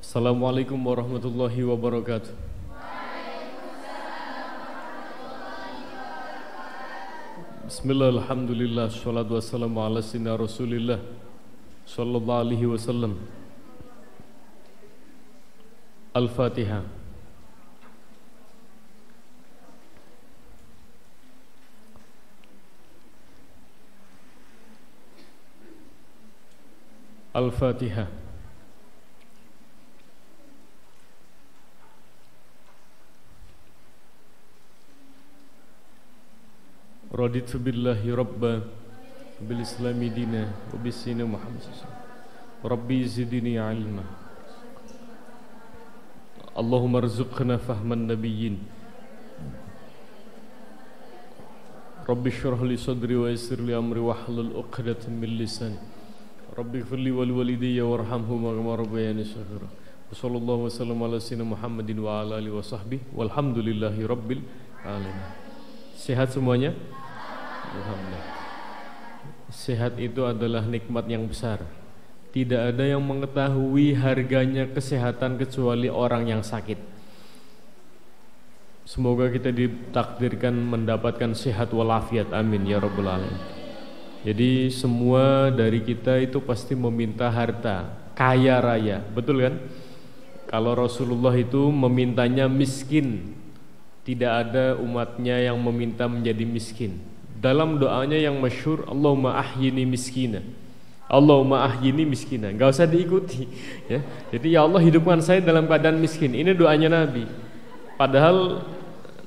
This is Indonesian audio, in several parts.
Assalamualaikum warahmatullahi wabarakatuh. Bismillah, alhamdulillah, salatu wassalamu ala sayyidina Rasulillah sallallahu alaihi wasallam. Al-Fatihah. Al-Fatihah. Raditu billahi rabba bil islami dina wa bisina Muhammad Rabbi zidni ilma. Allahumma rzuqna fahman nabiyyin. Rabbi shrah li sadri wa yassir li amri wahlul 'uqdatam min lisani. Rabbi ighfirli wal walidayya warhamhuma kama rabbayani shaghira. Wassallallahu wasallam ala sayyidina Muhammadin wa ala alihi wa sahbihi walhamdulillahi rabbil alamin. Sehat semuanya? Alhamdulillah. Sehat itu adalah nikmat yang besar. Tidak ada yang mengetahui harganya kesehatan kecuali orang yang sakit. Semoga kita ditakdirkan mendapatkan sehat walafiat, amin ya rabbal alamin. Jadi semua dari kita itu pasti meminta harta, kaya raya, betul kan? Kalau Rasulullah itu memintanya miskin, tidak ada umatnya yang meminta menjadi miskin. Dalam doanya yang masyhur, Allahumma ahyini miskina, Allahumma ahyini miskina, nggak usah diikuti ya. Jadi ya Allah hidupkan saya dalam keadaan miskin. Ini doanya Nabi. Padahal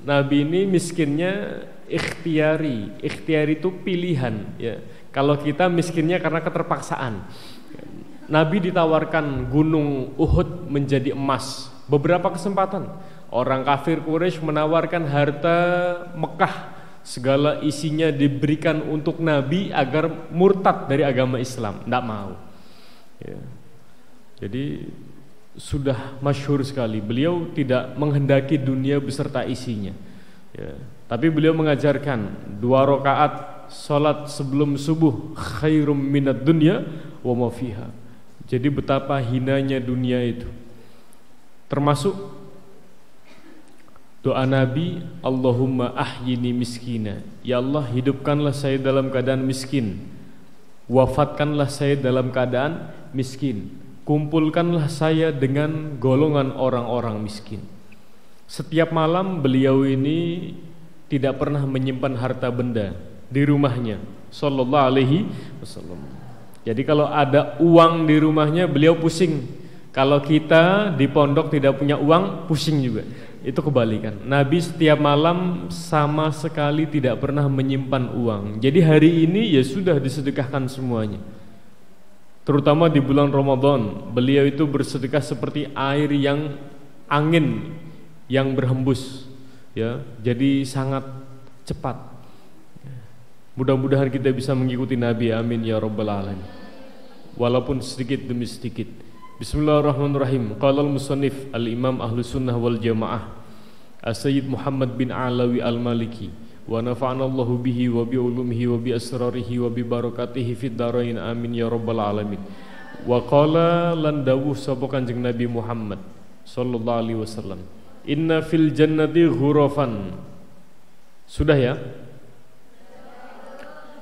Nabi ini miskinnya ikhtiari. Ikhtiari itu pilihan ya. Kalau kita miskinnya karena keterpaksaan. Nabi ditawarkan gunung Uhud menjadi emas beberapa kesempatan. Orang kafir Quraisy menawarkan harta Mekah, segala isinya diberikan untuk Nabi agar murtad dari agama Islam, tidak mau ya. Jadi sudah masyhur sekali, beliau tidak menghendaki dunia beserta isinya ya. Tapi beliau mengajarkan 2 rakaat salat sebelum subuh khairum minad dunya wa ma fiha. Jadi betapa hinanya dunia itu. Termasuk doa Nabi, Allahumma ahyini miskina, ya Allah hidupkanlah saya dalam keadaan miskin, wafatkanlah saya dalam keadaan miskin, kumpulkanlah saya dengan golongan orang-orang miskin. Setiap malam beliau ini tidak pernah menyimpan harta benda di rumahnya sallallahu alaihi wasallam. Jadi kalau ada uang di rumahnya beliau pusing. Kalau kita di pondok tidak punya uang, pusing juga. Itu kebalikan. Nabi setiap malam sama sekali tidak pernah menyimpan uang. Jadi hari ini ya sudah disedekahkan semuanya. Terutama di bulan Ramadan, beliau itu bersedekah seperti air yang angin yang berhembus ya. Jadi sangat cepat. Mudah-mudahan kita bisa mengikuti Nabi, amin ya rabbal alamin. Walaupun sedikit demi sedikit. Bismillahirrahmanirrahim. Qala al-musannif al-imam ahlu sunnah wal jamaah As-Sayyid Muhammad bin Alawi al-Maliki wa nafa'ana Allahu bihi wa bi ulumihi wa bi asrarihi wa bi barakatihi fid dharain amin ya rabbal alamin. Wa qala lan dawuh sapa Kanjeng Nabi Muhammad sallallahu alaihi wasallam, inna fil jannati ghurafan. Sudah ya?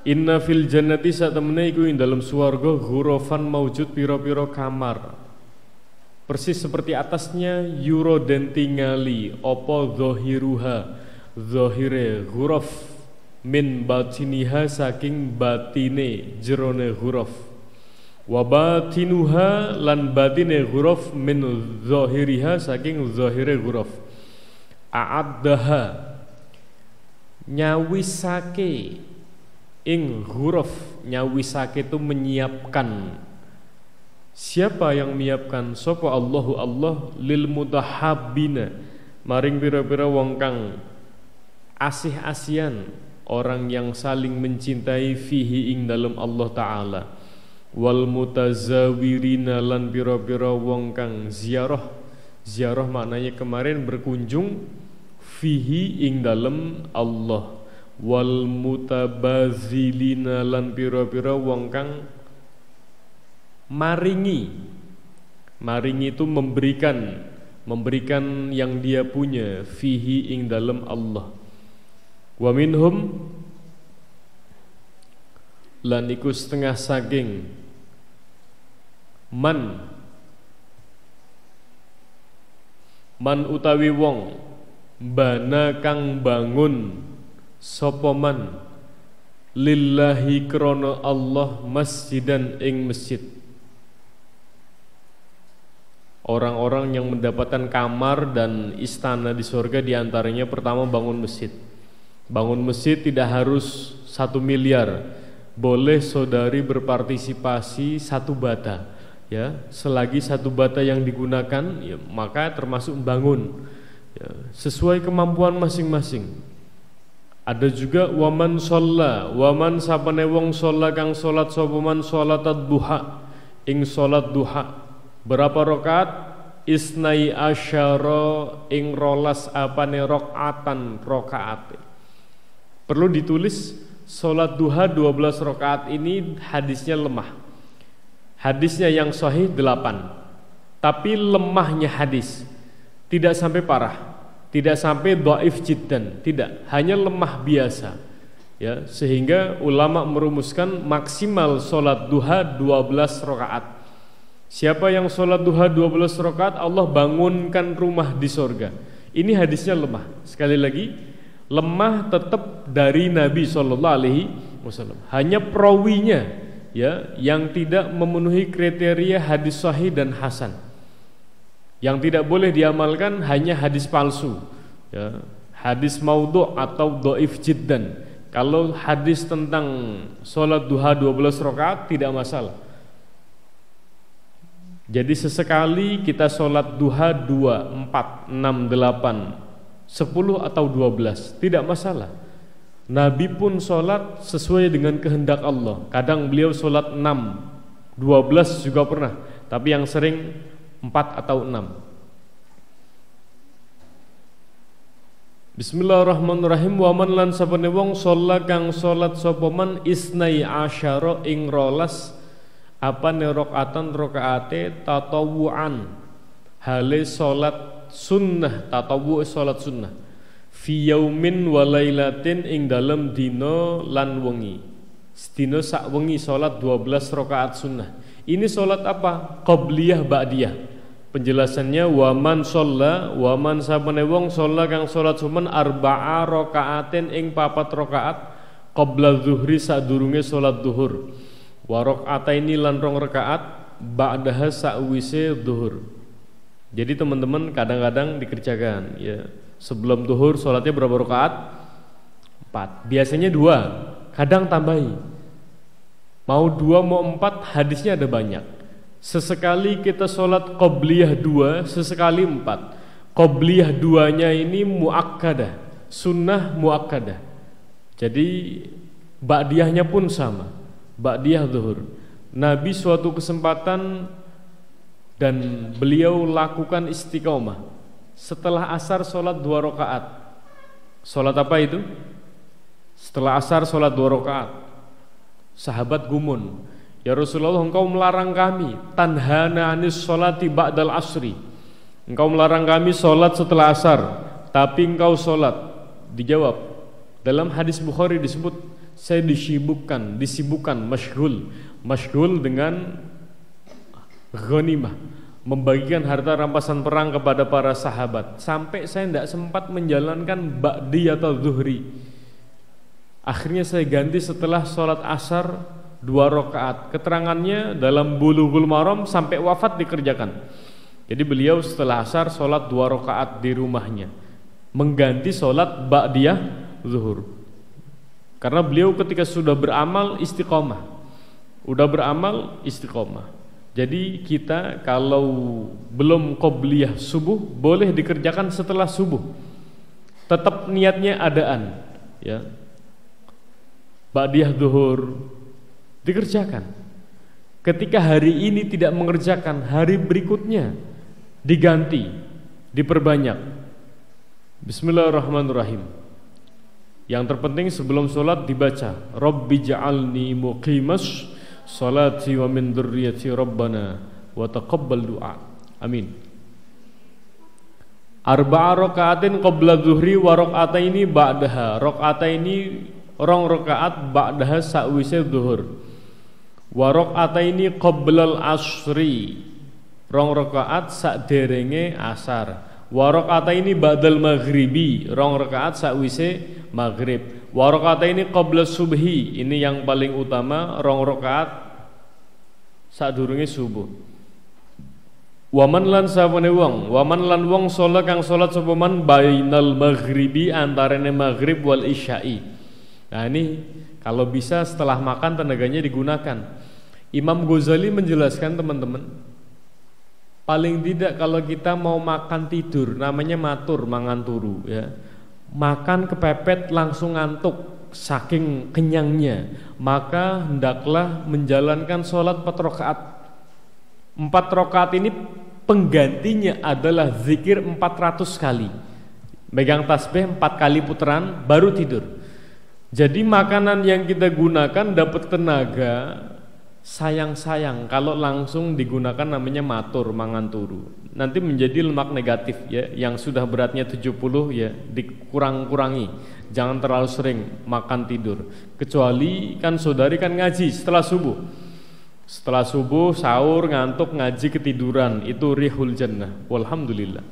Inna fil jannati satemene iku ing dalem swarga ghurafan maujud pira-pira kamar. Persis seperti atasnya yuro dan tingali opo zohiruha, zohire ghuraf min batiniha saking batine jerone ghuraf, wa batinuha lan batine ghuraf min zohiriha saking zohire ghuraf. A'addaha nyawisake ing ghuraf, nyawisake itu menyiapkan. Siapa yang menyiapkan? Sapa Allahu Allah lil mutahabbina maring pira-pira wong kang asih-asian, orang yang saling mencintai fihi ing dalem Allah taala. Wal mutazawirina lan pira-pira wong kang ziarah. Ziarah maknanya kemarin berkunjung fihi ing dalem Allah. Wal mutabazilina lan pira-pira wong kang maringi Maringi itu memberikan yang dia punya, fihi ing dalam Allah. Wa minhum lan iku setengah saking man utawi wong bana kang bangun sapa man lillahi krana Allah masjidan ing masjid. Orang-orang yang mendapatkan kamar dan istana di surga diantaranya pertama bangun masjid. Bangun masjid tidak harus 1 miliar, boleh saudari berpartisipasi 1 bata, ya, selagi 1 bata yang digunakan, ya, maka termasuk bangun, ya, sesuai kemampuan masing-masing. Ada juga waman sholla, waman sapane wong sholla kang sholat sapa man sholatat duha, ing sholat duha. Berapa rakaat? Isnai asyara ing rolas apane rakaatan rakaat. Perlu ditulis sholat duha 12 rakaat ini hadisnya lemah. Hadisnya yang sahih 8. Tapi lemahnya hadis tidak sampai parah, tidak sampai dhaif jiddan, tidak, hanya lemah biasa. Ya, sehingga ulama merumuskan maksimal sholat duha 12 rakaat. Siapa yang sholat duha 12 rakaat, Allah bangunkan rumah di sorga. Ini hadisnya lemah. Sekali lagi, lemah tetap dari Nabi SAW. Hanya perawinya, ya, yang tidak memenuhi kriteria hadis sahih dan hasan. Yang tidak boleh diamalkan hanya hadis palsu, ya, hadis maudhu' atau dhaif jiddan. Kalau hadis tentang sholat duha 12 rakaat tidak masalah. Jadi sesekali kita sholat duha 2, 4, 6, 8, 10 atau 12 tidak masalah. Nabi pun sholat sesuai dengan kehendak Allah. Kadang beliau sholat 6, 12 juga pernah, tapi yang sering 4 atau 6. Bismillahirrahmanirrahim. Wa man lan sapane wong sholat kang sholat sapa man isnai asyara ing rolas apane rakaatan rakaate tatawuan, hale sholat sunnah. Tatawu sholat sunnah fi yaumin wa lailatin ing dalem dina lan wengi. Sedina sak wengi sholat 12 rakaat sunnah. Ini sholat apa? Qabliyah ba'diyah. Penjelasannya waman sholla, waman sabane wong sholla kang sholat suman arba'a rakaatin ing 4 rakaat qabla zuhri sadurunge sholat zuhur. Wa rakaataini lan 2 rakaat ba'daha sa'wise zuhur. Jadi teman-teman kadang-kadang dikerjakan, ya, sebelum zuhur sholatnya berapa rakaat? 4. Biasanya 2, kadang tambahi. Mau 2 mau 4, hadisnya ada banyak. Sesekali kita sholat qobliyah 2, sesekali 4. Qobliyah 2-nya ini muakkadah, sunnah muakkadah. Jadi ba'diyahnya pun sama, ba'diyah zuhur. Nabi suatu kesempatan dan beliau lakukan istiqomah. Setelah asar sholat 2 rakaat. Sholat apa itu? Setelah asar sholat 2 rakaat. Sahabat gumun, ya Rasulullah, engkau melarang kami, tanhana anis sholati ba'dal asri. Engkau melarang kami sholat setelah asar, tapi engkau sholat. Dijawab, dalam hadis Bukhari disebut, saya disibukkan, masyghul dengan ghanimah, membagikan harta rampasan perang kepada para sahabat, sampai saya tidak sempat menjalankan ba'di atau zuhri. Akhirnya saya ganti setelah sholat asar 2 rakaat. Keterangannya dalam Bulughul Maram sampai wafat dikerjakan. Jadi beliau setelah asar sholat 2 rakaat di rumahnya, mengganti sholat ba'diyah zuhur. Karena beliau ketika sudah beramal istiqomah, Jadi kita kalau belum qobliyah subuh boleh dikerjakan setelah subuh. Tetap niatnya adaan, ya. Ba'diyah zuhur dikerjakan. Ketika hari ini tidak mengerjakan, hari berikutnya diganti, diperbanyak. Bismillahirrahmanirrahim. Yang terpenting sebelum sholat dibaca Rabbi ja'alni muqimas sholati wa min dzurriyyati rabbana wa taqabbal du'a. Amin. Arba'a raka'atin qabla zuhri wa raka'ataini ba'daha. Raka'ataini rong rakaat ba'daha sakwise zuhur. Wa raka'ataini qabla al-asri. Rong rakaat sakderenge asar. Wa raka'ataini ba'dal maghribi. Rong rakaat sakwise maghrib. Wa raka'ataini qabla subhi. Ini yang paling utama, rong rakaat sadurunge subuh. Waman lan sapane wong, waman lan wong salat kang salat sapa man bainal maghribi antarane maghrib wal isya'i. Nah ini kalau bisa setelah makan tenaganya digunakan. Imam Ghazali menjelaskan teman-teman, paling tidak kalau kita mau makan tidur, namanya matur mangan turu ya. Makan kepepet langsung ngantuk saking kenyangnya, maka hendaklah menjalankan salat 4 rakaat. 4 rakaat ini penggantinya adalah zikir 400 kali. Megang tasbih 4 kali putaran baru tidur. Jadi makanan yang kita gunakan dapat tenaga, sayang-sayang kalau langsung digunakan namanya matur mangan turu. Nanti menjadi lemak negatif ya, yang sudah beratnya 70 ya dikurang-kurangi. Jangan terlalu sering makan tidur. Kecuali kan saudari kan ngaji setelah subuh. Setelah subuh, sahur, ngantuk, ngaji, ketiduran. Itu rihul jannah. Walhamdulillah.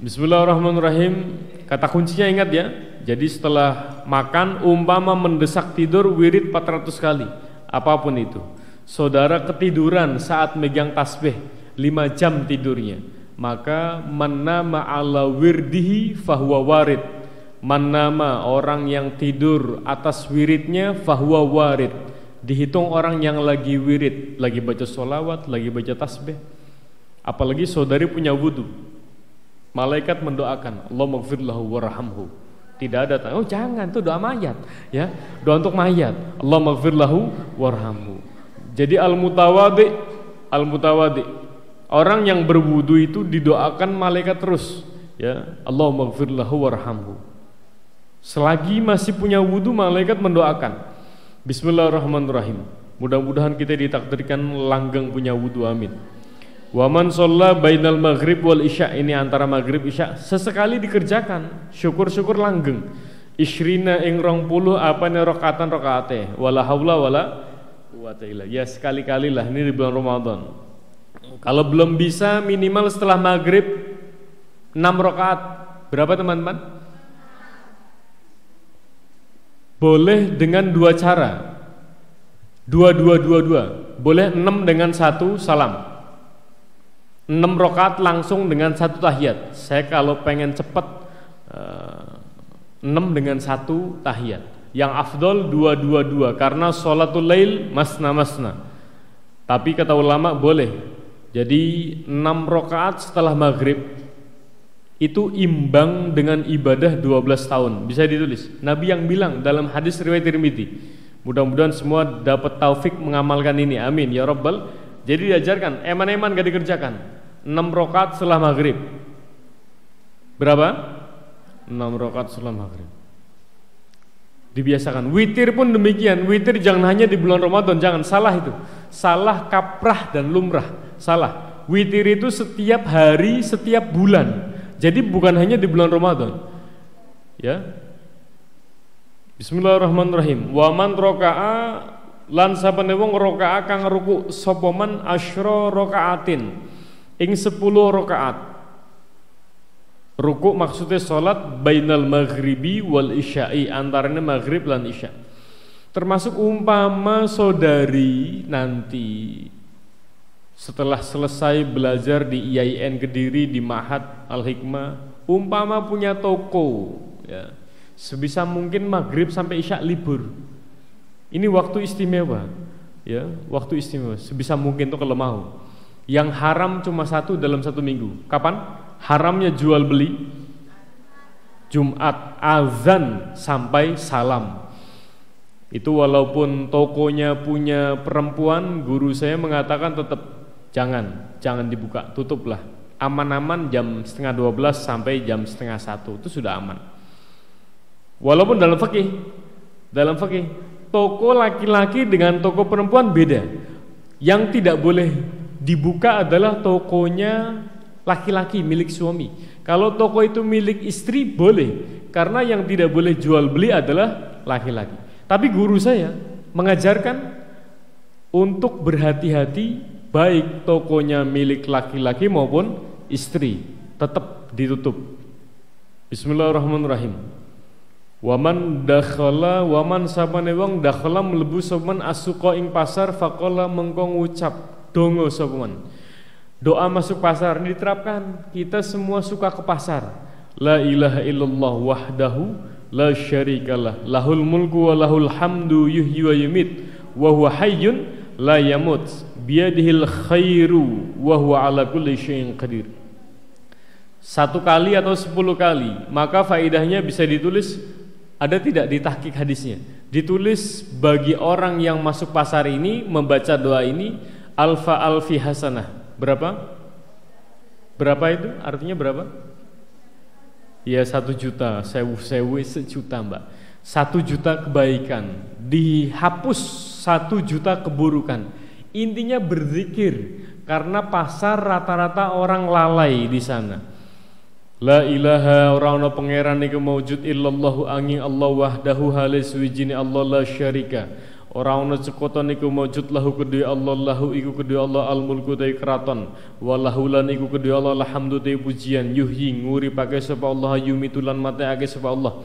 Bismillahirrahmanirrahim. Kata kuncinya ingat ya. Jadi setelah makan, umpama mendesak tidur, wirid 400 kali. Apapun itu. Saudara ketiduran saat megang tasbih 5 jam tidurnya, maka man nama ala wirdihi fahuwa warid. Man nama orang yang tidur atas wiridnya fahuwa warid. Dihitung orang yang lagi wirid, lagi baca sholawat, lagi baca tasbih. Apalagi saudari punya wudu, malaikat mendoakan Allahumma ighfir lahu warhamhu. Tidak ada, oh jangan, itu doa mayat ya, doa untuk mayat. Allahumma ighfir lahu warhamhu. Jadi al-mutawadi, orang yang berwudu itu didoakan malaikat terus ya, Allahumma ighfir lahu warhamhu. Selagi masih punya wudu, malaikat mendoakan. Bismillahirrahmanirrahim. Mudah-mudahan kita ditakdirkan langgeng punya wudu, amin. Wa man shalla bainal maghrib wal isya, ini antara maghrib isya sesekali dikerjakan, syukur-syukur langgeng. Isyrina ing 20 apane rakaatan rakaate, wala haula wala quwata illa. Ya sekali-kali lah, ini di bulan Ramadan. Kalau belum bisa minimal setelah maghrib 6 rakaat. Berapa teman-teman? Boleh dengan 2 cara. 2. Boleh 6 dengan 1 salam. 6 rakaat langsung dengan 1 tahiyat. Saya kalau pengen cepat 6 dengan 1 tahiyat. Yang afdol 2 karena sholatul lail masna. Tapi kata ulama boleh. Jadi 6 rakaat setelah maghrib itu imbang dengan ibadah 12 tahun. Bisa ditulis. Nabi yang bilang dalam hadis riwayat Tirmidzi. Mudah-mudahan semua dapat taufik mengamalkan ini. Amin ya rabbal. Jadi diajarkan, eman-eman gak dikerjakan. 6 rakaat setelah maghrib. Berapa? 6 rakaat setelah maghrib. Dibiasakan. Witir pun demikian. Witir jangan hanya di bulan Ramadan, jangan, salah itu. Salah kaprah dan lumrah. Salah. Witir itu setiap hari, setiap bulan. Jadi bukan hanya di bulan Ramadan. Ya. Bismillahirrahmanirrahim. Wa man raka'a lan sapane wong raka'a kang ruku sapa man asyra rakaatin ing 10 rakaat. Ruku maksudnya salat bainal maghribi wal isya'i, antaranya maghrib lan isya. Termasuk umpama saudari nanti setelah selesai belajar di IAIN Kediri, di Ma'had Al-Hikmah, umpama punya toko ya, sebisa mungkin maghrib sampai isya libur. Ini waktu istimewa ya, waktu istimewa sebisa mungkin tuh kalau mau. Yang haram cuma 1 dalam 1 minggu. Kapan? Haramnya jual beli Jumat, azan sampai salam. Itu walaupun tokonya punya perempuan, guru saya mengatakan tetap jangan dibuka, tutuplah. Aman-aman jam 11:30 sampai jam 11:30 itu sudah aman. Walaupun dalam fikih toko laki-laki dengan toko perempuan beda. Yang tidak boleh dibuka adalah tokonya laki-laki milik suami. Kalau toko itu milik istri boleh, karena yang tidak boleh jual beli adalah laki-laki. Tapi guru saya mengajarkan untuk berhati-hati, baik tokonya milik laki-laki maupun istri, tetap ditutup. Bismillahirrahmanirrahim. Waman dakhala waman sabane wong dakhala mlebu sopan asuqa ing pasar faqala mengko ngucap donga sopan. Doa masuk pasar ini diterapkan. Kita semua suka ke pasar. La ilaha illallah wahdahu la syarikalah lahul mulku wa lahul hamdu yuhyi wa yumit wa huwa hayyun la yamut biyadihil khairu wa huwa ala kulli syai'in qadir. 1 kali atau 10 kali, maka faidahnya bisa ditulis, ada tidak di tahqiq hadisnya, ditulis bagi orang yang masuk pasar ini membaca doa ini alfa alfi hasanah. Berapa? Berapa itu? Artinya berapa? Ya 1 juta, sewu 1 juta mbak. 1 juta kebaikan, dihapus 1 juta keburukan. Intinya berzikir, karena pasar rata-rata orang lalai di sana. La ilaha ora ana pangeran iku maujud illallahu angin Allah wahdahu halis wijine Allah la syarika. Ora ana cekota niku maujud lahu kedue Allah lahu iku kedue Allah al mulku te kraton walahu lan iku kedue Allah alhamdu te pujian yuhyi nguripake sapa Allah yumitulan mateake sapa Allah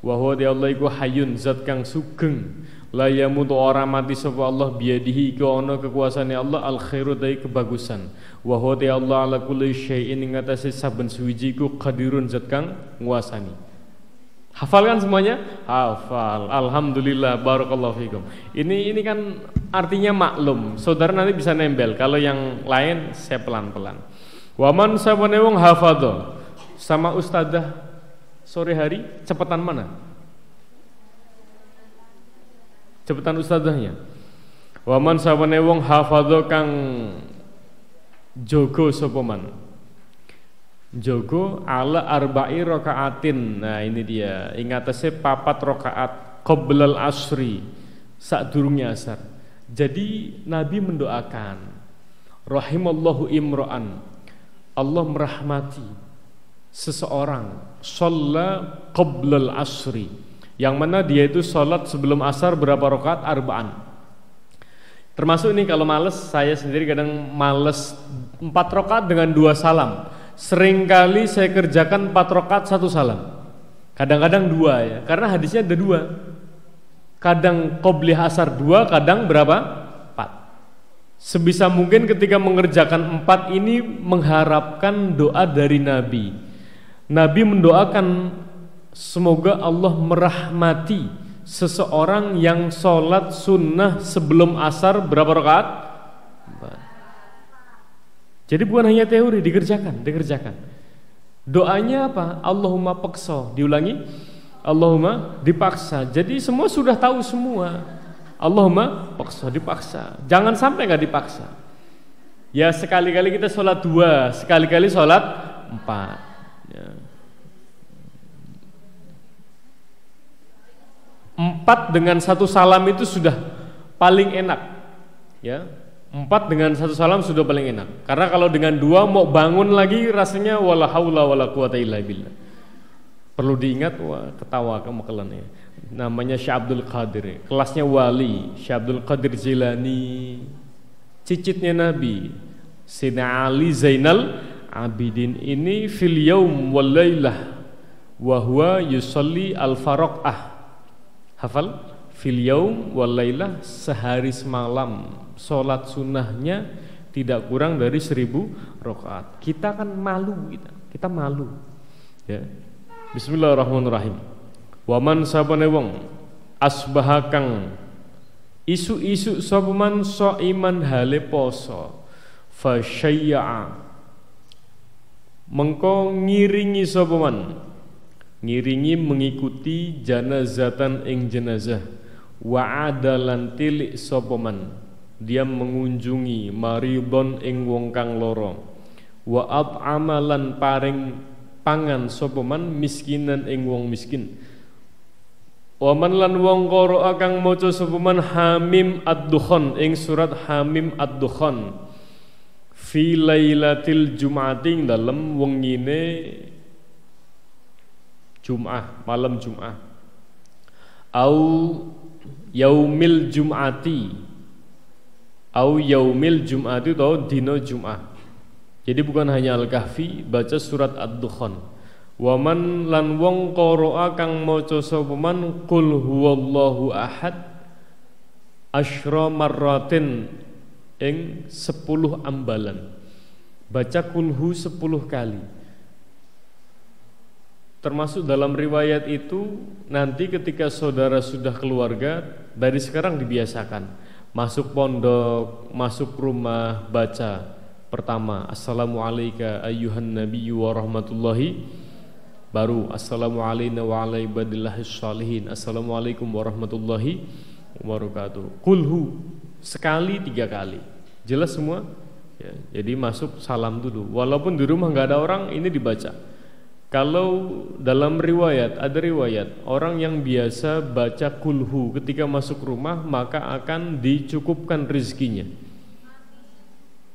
wa huwa Allah iku hayyun zat kang sugeng la yamutu ora mati sapa Allah biadihi iku ana kekuasaane Allah al khairu te kebagusan wa huwa Allah ala kulli syai'in ing atase saben suwiji iku qadirun zat kang nguasani. Hafalkan semuanya? Hafal. Alhamdulillah, barakallahu fikum. Ini kan artinya maklum. Saudara nanti bisa nembel. Kalau yang lain saya pelan-pelan. Waman sabane wong hafadho. Sama ustadzah sore hari cepetan mana? Cepetan ustadzahnya. Waman sabane wong hafadho kang jogo sapa man. Jogo ala arba'i rakaatin. Nah ini dia, ingatase 4 rakaat qoblal asri, sadurunge asar. Jadi Nabi mendoakan rahimallahu imra'an, Allah merahmati seseorang shalla qoblal asri, yang mana dia itu sholat sebelum asar berapa rakaat? Arba'an. Termasuk ini kalau males, saya sendiri kadang males 4 rakaat dengan 2 salam. Seringkali saya kerjakan 4 rakaat 1 salam. Kadang-kadang 2 ya, karena hadisnya ada 2. Kadang qoblih asar 2, kadang berapa? 4. Sebisa mungkin ketika mengerjakan 4 ini mengharapkan doa dari Nabi. Nabi mendoakan semoga Allah merahmati seseorang yang sholat sunnah sebelum asar berapa rakaat? 4. Jadi bukan hanya teori, dikerjakan. Doanya apa? Allahumma paksa, diulangi. Allahumma dipaksa. Jadi semua sudah tahu semua. Allahumma paksa, dipaksa. Jangan sampai nggak dipaksa. Ya sekali-kali kita sholat 2, sekali-kali sholat 4. Ya. 4 dengan 1 salam itu sudah paling enak. Ya. 4 dengan 1 salam sudah paling enak. Karena kalau dengan 2 mau bangun lagi rasanya wala haula wala quwata illa billah. Perlu diingat, wah ketawa kamu kelan ya. Namanya Syekh Abdul Qadir, kelasnya wali, Syekh Abdul Qadir Jilani, cicitnya Nabi. Sayyidina Ali Zainal Abidin ini fil yaum wal lailah wa huwa yusalli al faraqah. Hafal? Fil yaum wal lailah, sehari semalam sholat sunnahnya tidak kurang dari 1000 rakaat. Kita kan malu, kita malu ya. Bismillahirrahmanirrahim. Waman sabane wong asbahakang isu-isu sapa man shaiman hale poso fasyai'a mengko ngiringi sapa man, ngiringi mengikuti janazatan ing jenazah wa adalan tilik sapa man, dia mengunjungi maridon ing wong kang lara wa at'amalan paring pangan sapa man miskinan ing wong miskin wa man lan wong qara kang maca sapa man Hamim ad-Dukhan ing surat Hamim ad-Dukhan fi lailatil jum'ati dalam wengine Jum'ah, malam Jum'ah. Au yaumil jum'ati. Au yaumil jum'ati atau dino Jum'ah. Jadi bukan hanya Al-Kahfi, baca surat Ad-Dukhan. Waman lan wong qara'a kang maca sapa man qul huwallahu ahad asyra marratin ing 10 ambalan. Baca kulhu 10 kali. Termasuk dalam riwayat itu nanti ketika saudara sudah keluarga, dari sekarang dibiasakan masuk pondok, masuk rumah, baca pertama assalamualaikum ayyuhan nabiyyu wa rahmatullahi, baru assalamualaikum wa ala ibadillahis shalihin, assalamualaikum warahmatullahi wabarakatuh. Kulhu sekali 3 kali, jelas semua ya, jadi masuk salam dulu, walaupun di rumah nggak ada orang, ini dibaca. Kalau dalam riwayat, ada riwayat orang yang biasa baca kulhu ketika masuk rumah maka akan dicukupkan rezekinya.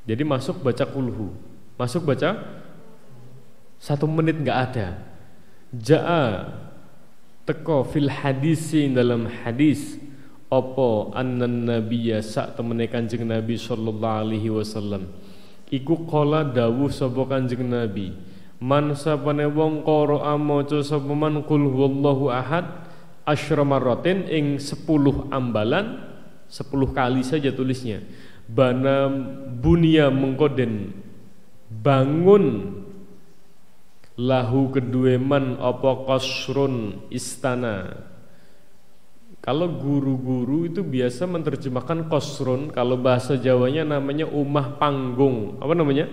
Jadi masuk baca kulhu, masuk baca 1 menit nggak ada. Ja'a teko fil hadisi dalam hadis opo annan nabiyya sak temene Kanjeng Nabi sallallahu alaihi wasallam iku qala dawuh sapa Kanjeng Nabi, man sapane wong qara'a maca sapa man qul huwallahu ahad asyra marratin ing 10 ambalan, 10 kali saja tulisnya. Bana bunia mengkoden bangun lahu kedue man apa qasrun istana. Kalau guru-guru itu biasa menerjemahkan qasrun, kalau bahasa Jawanya namanya umah panggung. Apa namanya?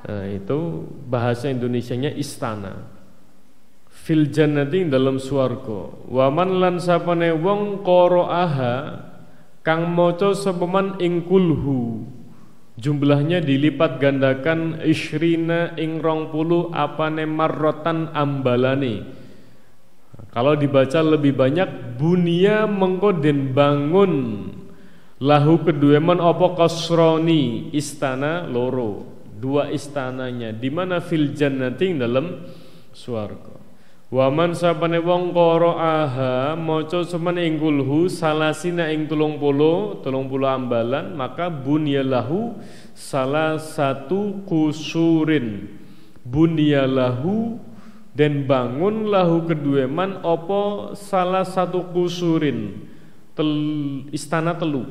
Nah, itu bahasa Indonesianya istana. Fil jannati dalam swarga. Wa man lan sapane wong qara'aha kang maca sapa man ing kulhu, jumlahnya dilipat gandakan isyrina ing 20 apane marrotan ambalane. Kalau dibaca lebih banyak, bunia mengkoden bangun lahu kedua man apa kasroni istana loro, 2 istananya, di mana fil jannati dalam swarga. Wa man sapane wong qara'aha maca semen ing kulhu salasina ing 30 ambalan, maka bunyalahu salah satu kusurin, bunyalahu dan bangun lahu kedua man apa salah satu kusurin istana telu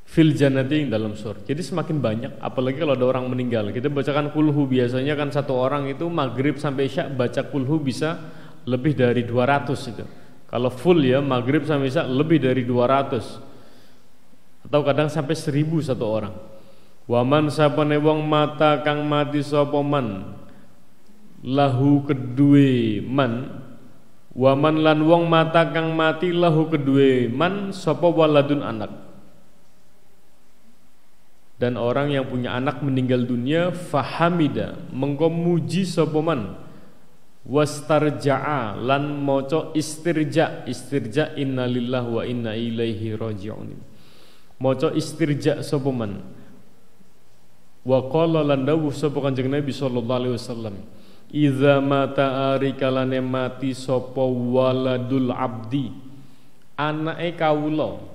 fil jannati dalam surga. Jadi semakin banyak, apalagi kalau ada orang meninggal. Kita bacakan kulhu biasanya kan satu orang itu maghrib sampai isya baca kulhu bisa lebih dari 200 itu. Kalau full ya maghrib sampai isya lebih dari 200 atau kadang sampai 1000 satu orang. Waman sapane wong mata kang mati sapa man lahu kedue man, waman lan wong mata kang mati lahu kedue man sapa waladun anak. Dan orang yang punya anak meninggal dunia fahamida mengko muji sapa man wastarja'a lan maca istirja innalillahi wa inna ilaihi raji'un, maca istirja sapa man wa qala lan dawuh sapa Kanjeng Nabi sallallahu alaihi wasallam idza mata arikalane mati sapa waladul abdi, anake kawula.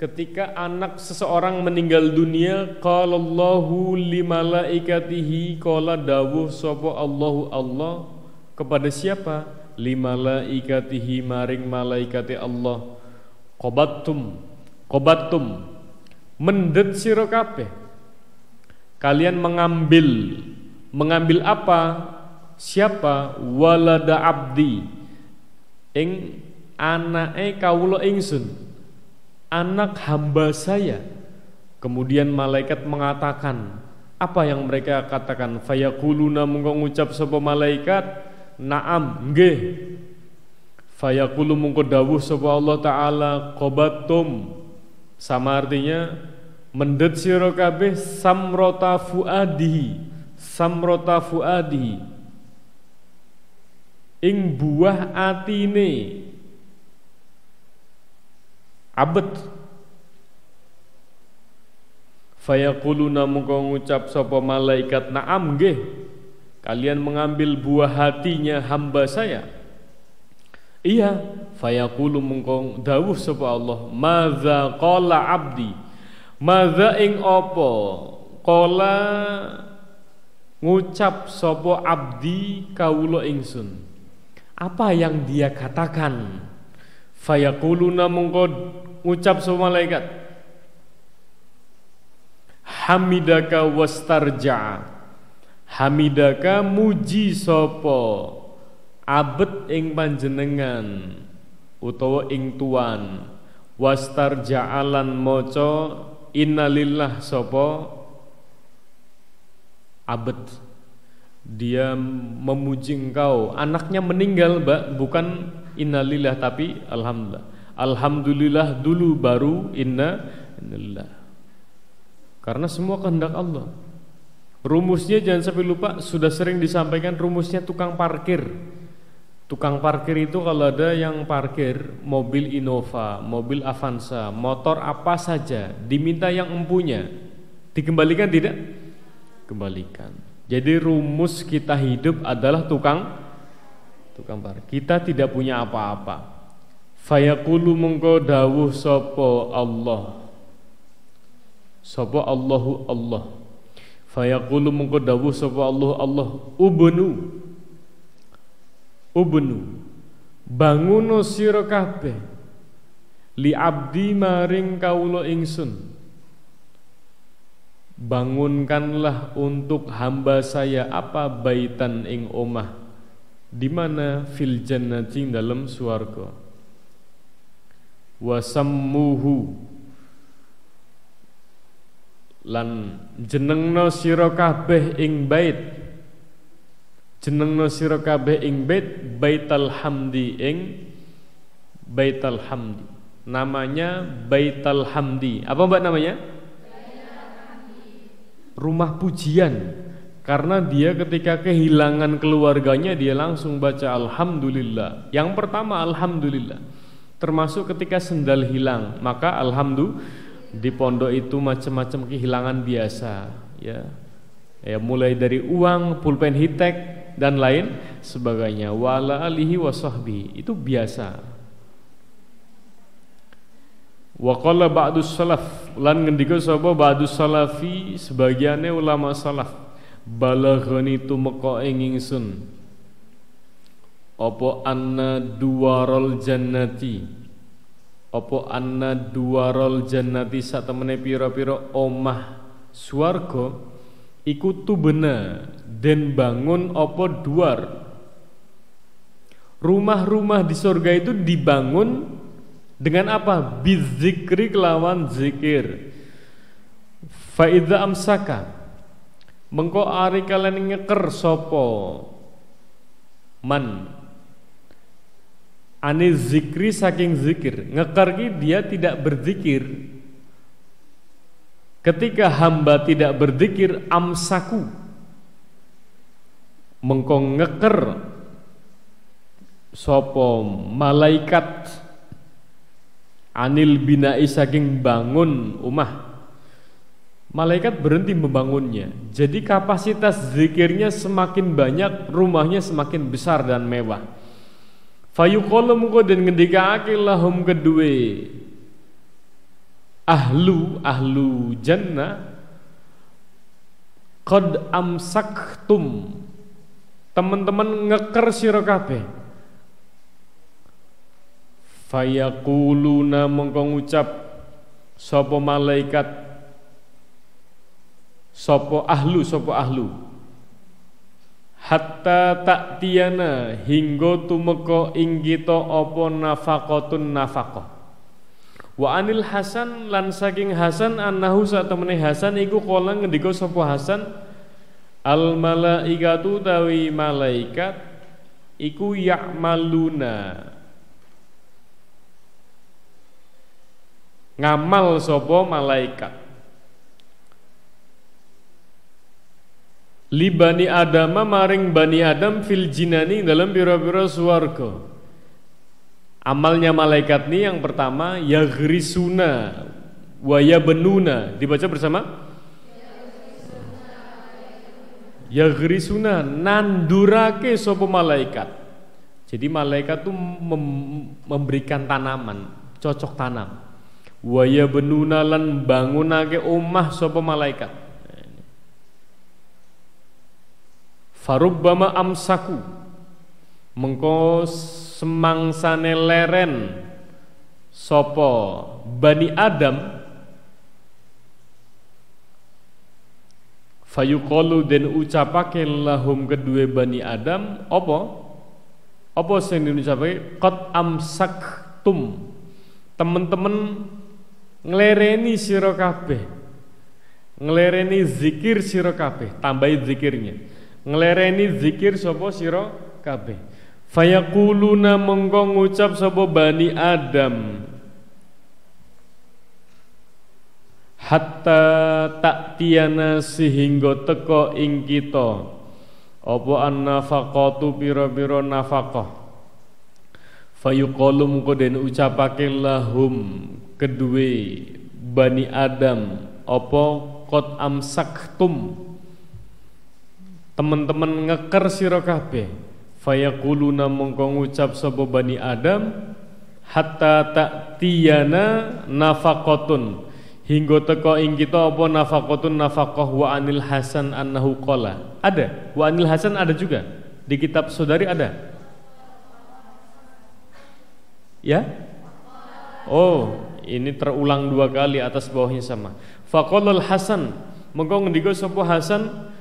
Ketika anak seseorang meninggal dunia, qala Allahu li malaikatihi, qala dawuh sapa Allahu Allah kepada siapa? Li malaikatihi maring malaikate Allah. Qabattum mendet sira kabeh. Kalian mengambil apa? Siapa? Walada abdi ing anake kawula ingsun, anak hamba saya. Kemudian malaikat mengatakan, apa yang mereka katakan? Fayaquluna mungko ngucap sapa malaikat, na'am, nggih. Fayaqulu mungko dawuh sapa Allah taala, qabattum, sama artinya mendet sira kabeh samrata fuadihi ing buah atine abet. Fayaquluna mongko ngucap sapa malaikat, na'am nggih, kalian mengambil buah hatinya hamba saya. Iya. Fayaqulu mongko dawuh sapa Allah, madza qala abdi, madza ing apa qala ngucap sapa abdi kawula ingsun, apa yang dia katakan. Fayaquluna mongko ngucap sapa malaikat, hamidaka wastarja, hamidaka muji sapa abet ing panjenengan utawa ing tuan, wastarja'alan maca innalillah sapa abet, dia memuji engkau, anaknya meninggal Mbak, bukan innalillah tapi alhamdulillah. Alhamdulillah dulu baru innalillah. Karena semua kehendak Allah. Rumusnya jangan sampai lupa, sudah sering disampaikan rumusnya tukang parkir. Tukang parkir itu kalau ada yang parkir mobil Innova, mobil Avanza, motor apa saja, diminta yang empunya, dikembalikan tidak? Kembalikan. Jadi rumus kita hidup adalah tukang parkir. Kita tidak punya apa-apa. Fayaqulu mongko dawuh sapa Allah, sapa Allahu Allah. Fayaqulu mongko dawuh sapa Allah, ubnu banguno sira kabeh li abdi maring kawula ingsun, bangunkanlah untuk hamba saya apa, baitan ing omah, di mana fil jannati dalam swarga, wasammuhu lan jenengno sira kabeh ing bait, jenengno sira kabeh ing bait, baital hamdi ing baital hamdi, namanya baital hamdi. Apa Mbak namanya? Rumah pujian. Karena dia ketika kehilangan keluarganya dia langsung baca alhamdulillah. Yang pertama alhamdulillah. Termasuk ketika sendal hilang, maka alhamdulillah. Di pondok itu macam-macam kehilangan biasa, ya, mulai dari uang, pulpen hitek dan lain sebagainya. Wala alihi wasahbi, itu biasa. Wa qala ba'dus salaf, lan ngendika sapa ba'dus salafi, sebagiannya ulama salaf, balaghani tumeka ing ingsun apa anna duwarul jannati, apa anna duwarul jannati, satemene pira-pira omah swarga iku tubena den bangun apa duar. Rumah-rumah di surga itu dibangun dengan apa? Bizikri, kelawan zikir. Fa idza amsaka, mengko ari kalian ngeker sapa man ani zikri, saking zikir. Ngeker dia tidak berzikir. Ketika hamba tidak berzikir, amsaku, mengko ngeker sapa malaikat anil binai, saking bangun umah. Malaikat berhenti membangunnya. Jadi kapasitas zikirnya semakin banyak, rumahnya semakin besar dan mewah. Fayuqalu mengko den ngendikaake lahum kedue ahlu jannah, qad amsaktum, teman-teman ngeker sira kabeh. Fayaquluna mengko ngucap sapa malaikat, sapa ahlu, hatta ta'tiyana, hingga tumeka ing kita apa nafaqatun nafaqah. Wa anil Hasan, lan saking Hasan, annahu satemene Hasan iku kala ngendika sapa Hasan, al malaikatu tawi malaikat iku ya'maluna, ngamal sapa malaikat li bani Adam, maring bani Adam, fil jinani, dalam pira-pira swarga. Amalnya malaikat ini yang pertama yaghrisuna wa yabnuna, dibaca bersama Yaghrisuna nandurake sapa malaikat. Jadi malaikat tuh memberikan tanaman, cocok tanam. Wa yabnuna lan bangunake omah sapa malaikat. Farubbama amsaku mengko semangsane leren sapa Bani Adam fayuqalu den ucapake lahum kedue Bani Adam apa sing diucapake qad amsaktum, temen-temen nglereni sira kabeh, nglereni zikir sira kabeh, tambahi zikirnya, nglereni zikir sapa sira kabeh. Fayaquluna mongko ngucap sapa Bani Adam hatta ta'tiyana sehingga teka ing kita apa an-nafaqatu pira-pira nafaqah. Fayuqalu mengko den ucapake lahum kedue Bani Adam apa qad amsaktum, teman-teman ngeker sira kabeh. Fayaquluna mongko ngucap sapa Bani Adam hatta ta'tiyana nafaqatun, hingga teko ing kita apa nafaqatun nafaqah. Wa anil Hasan annahu qala, ada wa anil Hasan, ada juga di kitab saudari ada ya. Oh, ini terulang dua kali, atas bawahnya sama. Faqalul Hasan, mengko ngendika sapa Hasan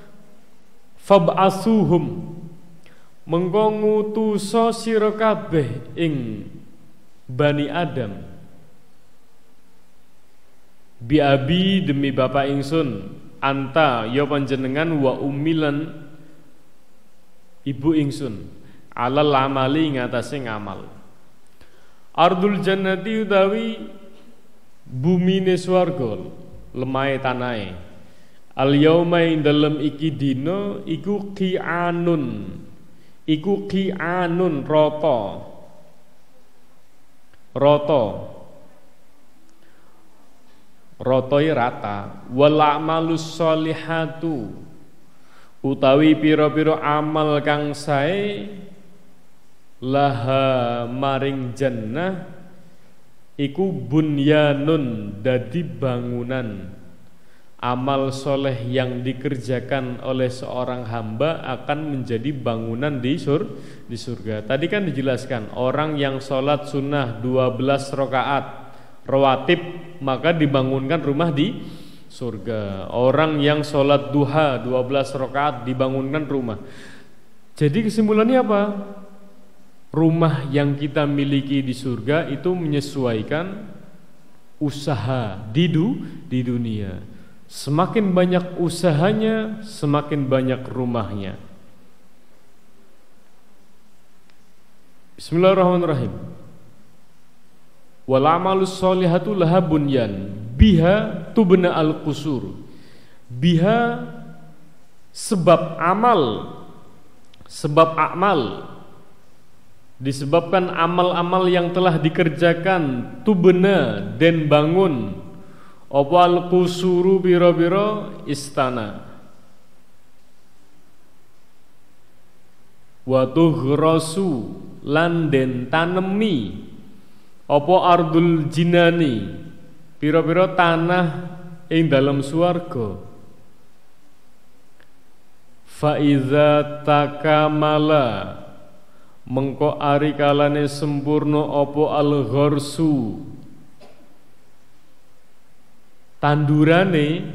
fab'asuhum, mengko ngutusa sira kabeh ing Bani Adam bi abi demi bapak ingsun, anta ya panjenengan, wa umilan ibu ingsun, alal amali ngatasé ngamal. Ardul jannati utawi bumine swarga, lemahe tanahe, al yauma ing dalem iki dina iku qi'anun, iku qi'anun rata rata, wal amalus sholihatu utawi pira-pira amal kang sae, laha maring jannah iku bunyanun dadi bangunan. Amal soleh yang dikerjakan oleh seorang hamba akan menjadi bangunan di surga. Tadi kan dijelaskan orang yang sholat sunnah 12 rakaat rawatib maka dibangunkan rumah di surga. Orang yang sholat duha 12 rakaat dibangunkan rumah. Jadi kesimpulannya apa? Rumah yang kita miliki di surga itu menyesuaikan usaha di dunia. Semakin banyak usahanya, semakin banyak rumahnya. Bismillahirrahmanirrahim. Wal amalus sholihatu laha bunyan biha tubna al qusur. Biha sebab amal, disebabkan amal-amal yang telah dikerjakan, tubna den bangun apa al-qusuru biro-biro istana, wa tughrasu lan den tanemi apa ardul jinani biro-biro tanah ing dalam swarga. Fa iza takamala mengko ari kalane sempurna apa al-gharsu tandurane,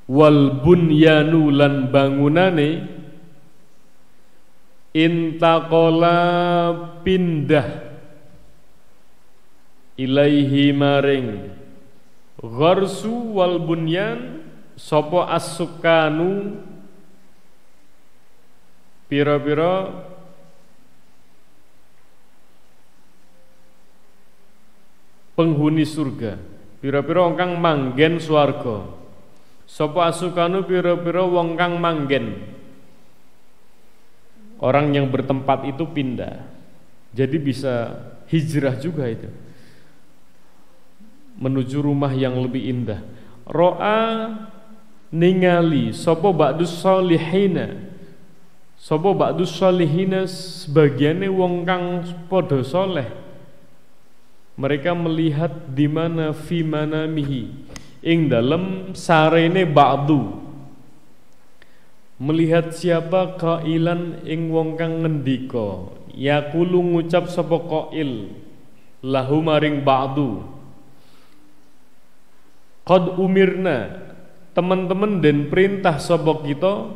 wal bunyanu lan bangunane, intaqala pindah ilaihi maring gharsu wal bunyan sapa as-sukanu pira-pira penghuni surga, pira-pira wong kang manggen swarga. Sapa asukanu pira-pira wong kang manggen. Orang yang bertempat itu pindah. Jadi bisa hijrah juga itu, menuju rumah yang lebih indah. Ro'a ningali sapa ba'dus solihina, sapa ba'dus solihina sebagiane wong kang padha soleh. Mereka melihat di mana fi manamihi, ing dalem sarene ba'du. Melihat siapa qailan ing wong kang ngendika, yaqulu ngucap sapa qail lahu maring ba'du, qad umirna, teman-teman dan perintah sapa kita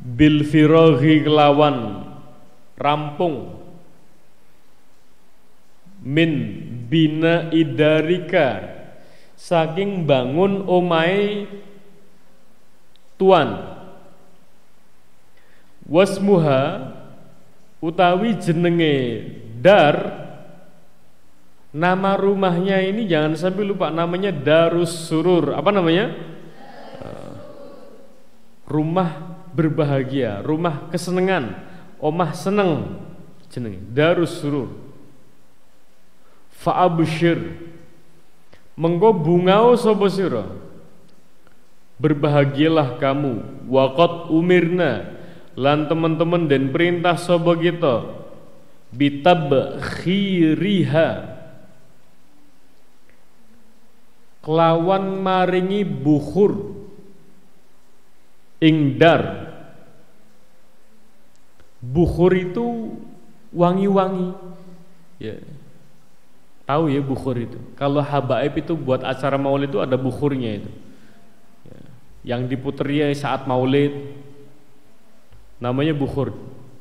bil firaghi kelawan rampung min bina idarika saking bangun omahe tuan, wasmuha utawi jenenge dar, nama rumahnya ini jangan sampai lupa, namanya Darus Surur. Apa namanya? Rumah berbahagia, rumah kesenangan, omah seneng, jenenge Darus Surur. Fa'abshir, mengko bungao sapa sira, berbahagialah kamu, waqad umirna, lan teman-teman dan perintah sapa kita, bitabkhiriha, kelawan maringi bukhur ing dar. Bukhur itu wangi-wangi, ya. Tahu ya bukhur itu. Kalau habaib itu buat acara maulid itu ada bukhurnya itu, ya, yang diputeri saat maulid, namanya bukhur.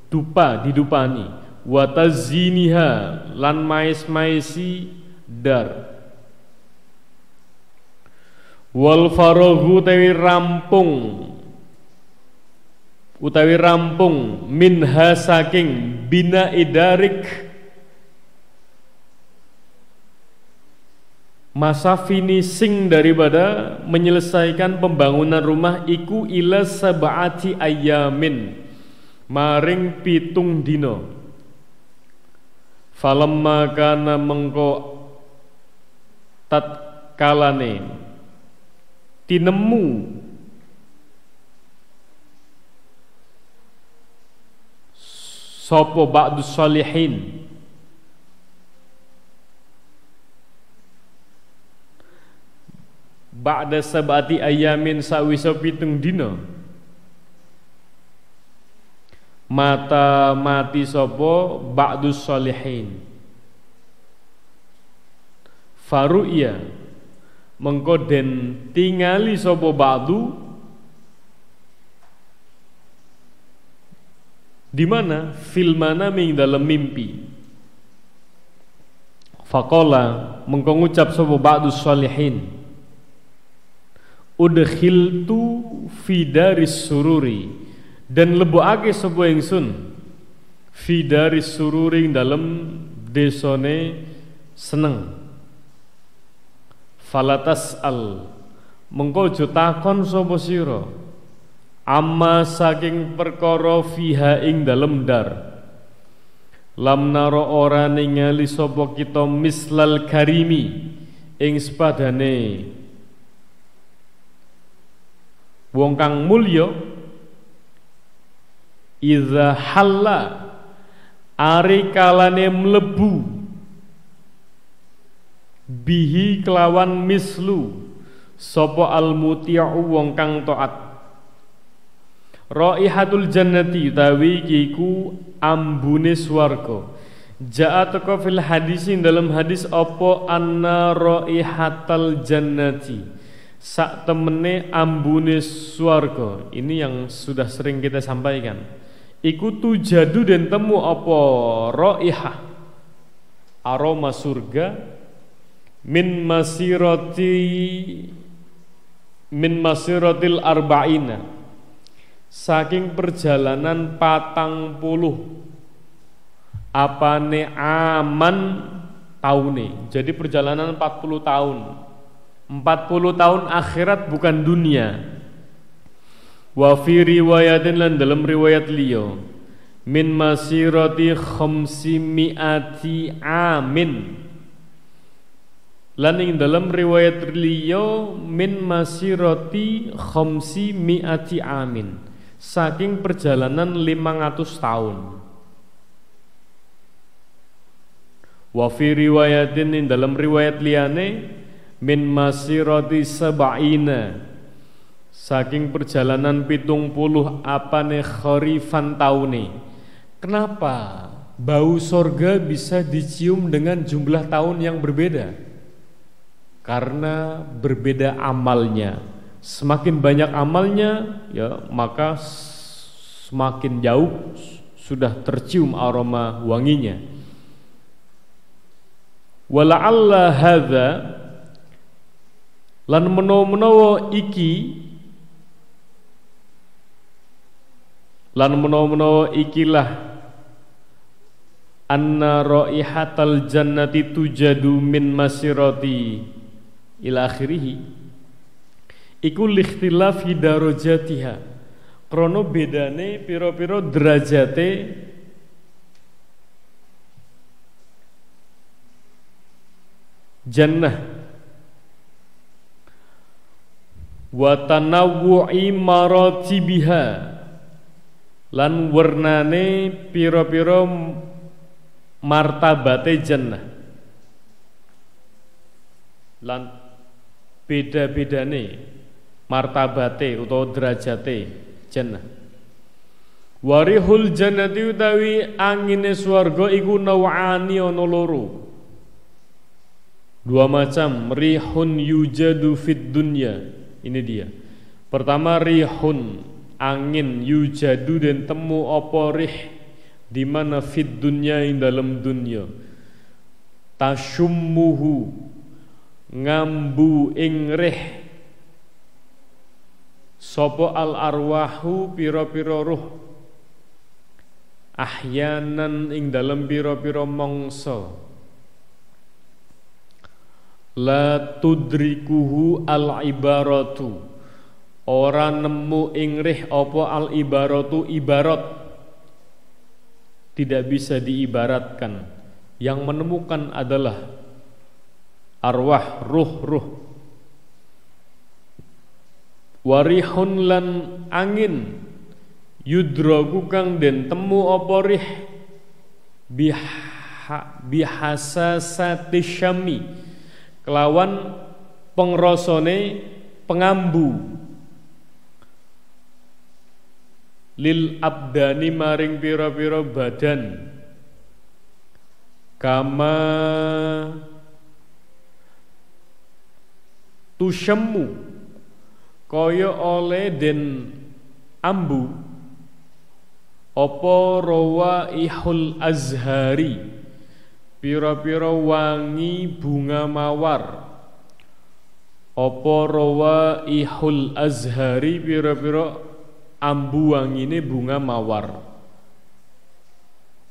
Dupa, didupani. Wataziniha, lan mais-maisi dar. Wal faraghu utawi rampung minha saking bina idarik, masa finishing daripada menyelesaikan pembangunan rumah iku ila sab'ati ayamin, maring 7 dina. Falamma kana mengko tatkalane tinemu sapa ba'dus sholihin, ba'da sab'ati ayamin, sawisa 7 dina, mati sapa ba'dus sholihin. Faru'ya, mengko den tingali sapa ba'du, di mana? Fil manami, dalam mimpi. Faqala, mengko ngucap sapa ba'dus sholihin, udkhiltu fi daris sururi, dan lebokake sapa ingsun fi daris sururi, dalam desone seneng. Falatas al, mengko aja takon sapa sira, amma saking perkara fiha ing dalem dar. Lam naro ora ningali sapa kita mislal karimi, ing sepadane wong kang mulya, iza halla, ari kalane mlebu, bihi kelawan mislu, sapa al muti'u wong kang taat. Raihatul jannati, utawi iku ambune swarga. Ja'at ka fil hadisin, dalam hadis apa anna raihatal jannati, sak temene ambune swarga. Ini yang sudah sering kita sampaikan. Iku tujadu dan temu apa raihah, aroma surga, min masiratil arba'ina, saking perjalanan 40 apane aman taune. Jadi perjalanan 40 tahun. 40 tahun akhirat, bukan dunia. Wa fi riwayatin, lan dalam riwayat liya, min masirati 500 amin, Lan ing dalam riwayat liya min masirati khamsi mi'ati amin, saking perjalanan 500 tahun. Wa fi riwayatin ing dalam riwayat liyane min masirati sab'ina, saking perjalanan 70 apane kharifan taune. Kenapa bau sorga bisa dicium dengan jumlah tahun yang berbeda? Karena berbeda amalnya. Semakin banyak amalnya, ya maka semakin jauh sudah tercium aroma wanginya. Wala'alla hadza, lan menawa-menawa ikilah anna raihatal jannati tujadu min masirati ila akhirih, iku likhtilafi darajatiha, krana bedane pira-pira derajate jannah wa tanawwu'i maratibiha, lan wernane pira-pira martabate jannah, lan beda-bedane martabate utawa derajate jannah. Warihul jannati utawi angine swarga iku naw'ani ana loro. Dua macam, rihun yujadu fid dunya. Ini dia. Pertama rihun, angin, yujadu dan temu apa rih di mana fid dunya ing dalam dunya. Tasyummuhu, ngambu ing rih sapa al arwahu pira-pira ruh, ahyanan ing dalam pira-pira mangsa. La tudrikuhu al ibaratu, ora nemu ing rih apa al ibaratu ibarat, tidak bisa diibaratkan. Yang menemukan adalah arwah, ruh-ruh. Warihun lan angin, yudraku kang den temu apa rih bihasasati syami, kelawan pengrasane pengambu, lil abdani maring pira-pira badan, kama tusyammu, kaya oleh den ambu apa rawaihul azhari, pira-pira wangi bunga mawar. Apa rawaihul azhari, pira-pira ambu wangine bunga mawar.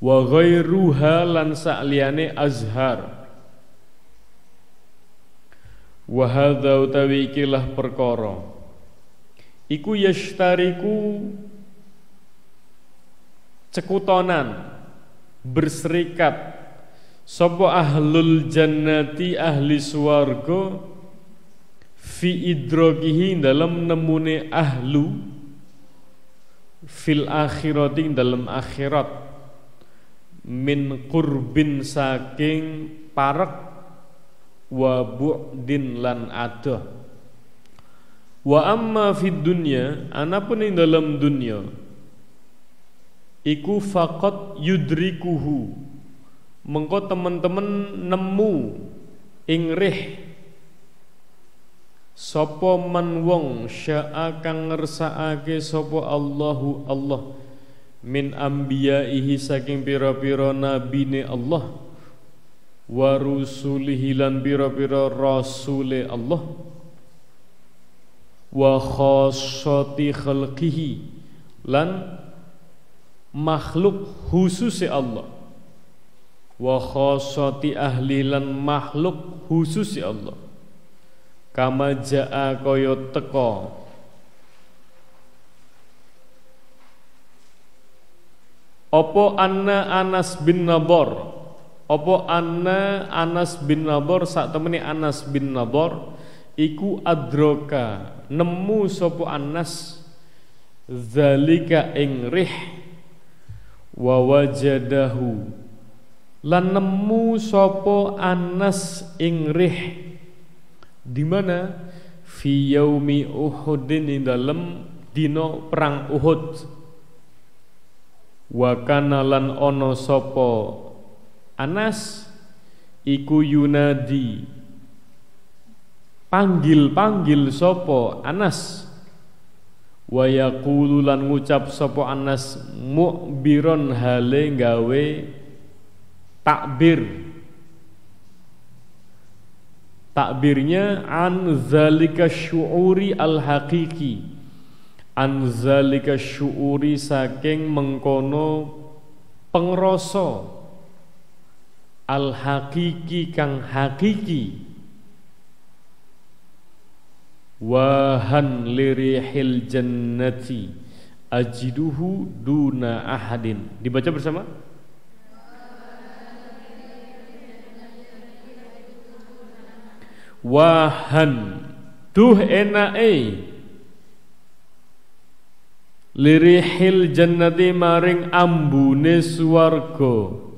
Wa ghairuha lan sakliyane azhar. Wa hadza utawi ikilah perkara iku yashtariku cekutonan, berserikat sapa ahlul jannati ahli swarga fi idrakihi dalam nemune ahlu fil akhirati dalam akhirat min qurbin saking parek wa bu'din lan adoh. Wa amma fid dunya, anapun ing dalam dunya iku faqat yudrikuhu, mengko teman-teman nemu ing rih sapa man wong syaa kang ngersakake sapa Allahu Allah min ambiyaihi saking pira-pira nabine Allah wa rusulihi lan pira-pira rasule Allah wa khassati khalqihi lan makhluk khususi Allah, wa khassati ahli lan makhluk khususi Allah, kama jaa kaya teka apa anna Anas bin Nadhr, Apa Anas bin Nadhr sak temene Anas bin Nadhr iku adroka nemu sapa Anas zalika ing rih wa wajadahu lan nemu sapa Anas ing rih di mana fi yaumi Uhudin ing dalem dina perang Uhud wa kana lan ana sapa Anas iku yunadi panggil sapa Anas wa yaqulu lan ngucap sapa Anas mu'biron hale gawe takbirnya an zalika syu'uri al-haqiqi an zalika syu'uri saking mengkono pengrasa al-haqiqi kang hakiki wahan lirihil jannati ajiduhu duna ahadin. Dibaca bersama. Wahan duh enake lirihil jannati maring ambune swarga.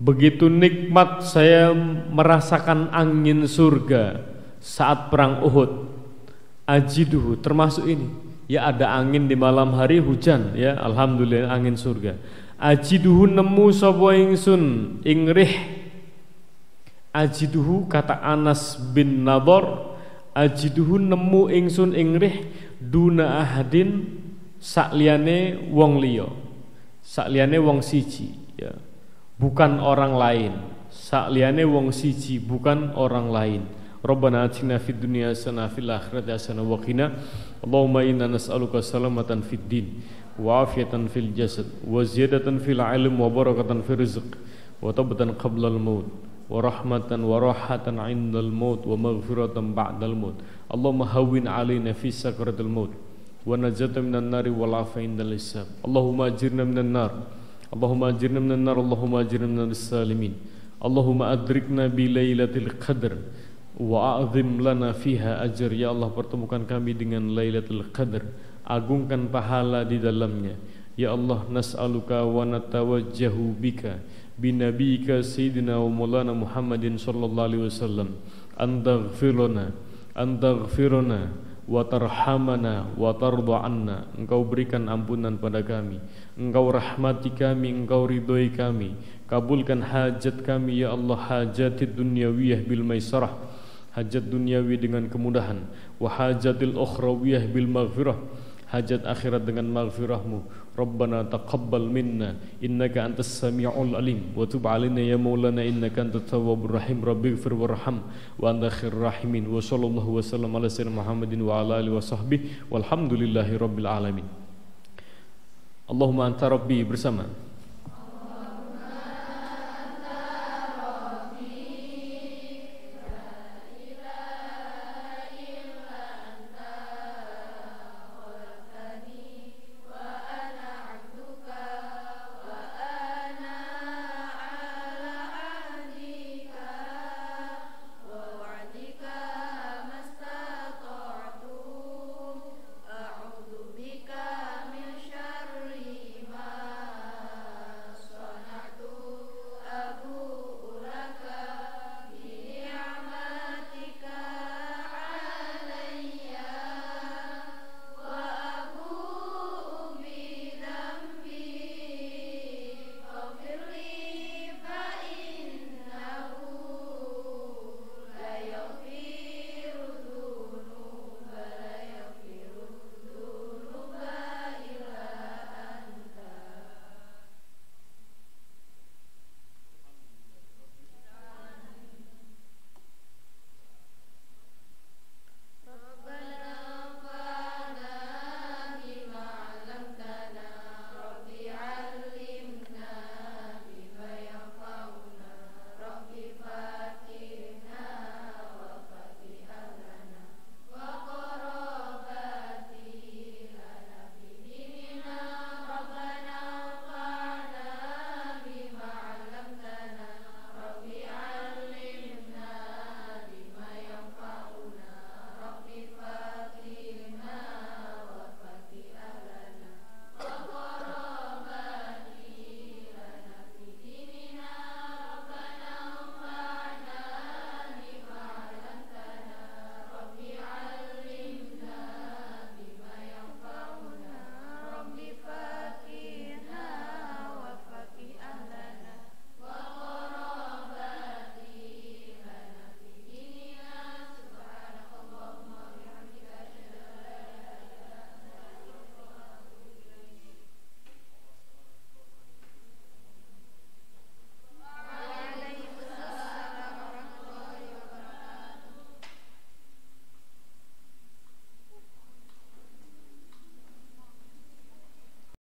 Begitu nikmat saya merasakan angin surga saat perang Uhud. Ajiduhu termasuk ini. Ya ada angin di malam hari hujan ya alhamdulillah angin surga. Ajiduhu nemu sapa ingsun ing rih. Ajiduhu kata Anas bin Nadhr ajiduhu nemu ingsun ing rih duna ahadin sakliyane wong liya. Sakliyane wong siji ya. Bukan orang lain. Sakliyane wong siji bukan orang lain. Rabbana atina fid dunya hasanah fil akhirati hasanah wa qina. Allahumma inna nas'aluka salamatan fid din wa afiyatan fil jasad wa ziyadatan fil ilm wa barakatan fil rizq wa taubatan qabla al maut wa rahmatan wa rahatan 'indal maut wa maghfiratan ba'dal maut. Allahumma hawwin 'alaina fi sakratil maut wa najatan minan nari wal afwa indal hisab. Allahumma ajirna minan nar. Allahumma ajirna minan nar. Allahumma ajirna minal salimin. Allahumma adrikna bi lailatul qadr wa a'zim lana fiha ajr. Ya Allah, pertemukan kami dengan Lailatul Qadar, agungkan pahala di dalamnya. Ya Allah, nas'aluka wa natawajjahu bika binabiyika sayyidina wa maulana Muhammadin sallallahu alaihi wasallam antaghfiruna wa tarhamana wa tarda anna. Engkau berikan ampunan pada kami, Engkau rahmati kami, Engkau ridhoi kami, kabulkan hajat kami ya Allah, hajatid dunyawiyah bil maisarah, hajat duniawi dengan kemudahan, wa hajatil ukhrawiyah bil maghfirah, hajat akhirat dengan maghfirahmu. Rabbana taqabbal minna innaka antas sami'ul alim wa tub 'alaina ya maulana innaka antat tawwabur rahim. Rabbighfir warham wa anta khairur rahimin. Wa sallallahu wasallam ala sayyidina Muhammadin wa ala alihi wa sahbihi walhamdulillahi rabbil alamin. Allahumma anta rabbi bersama.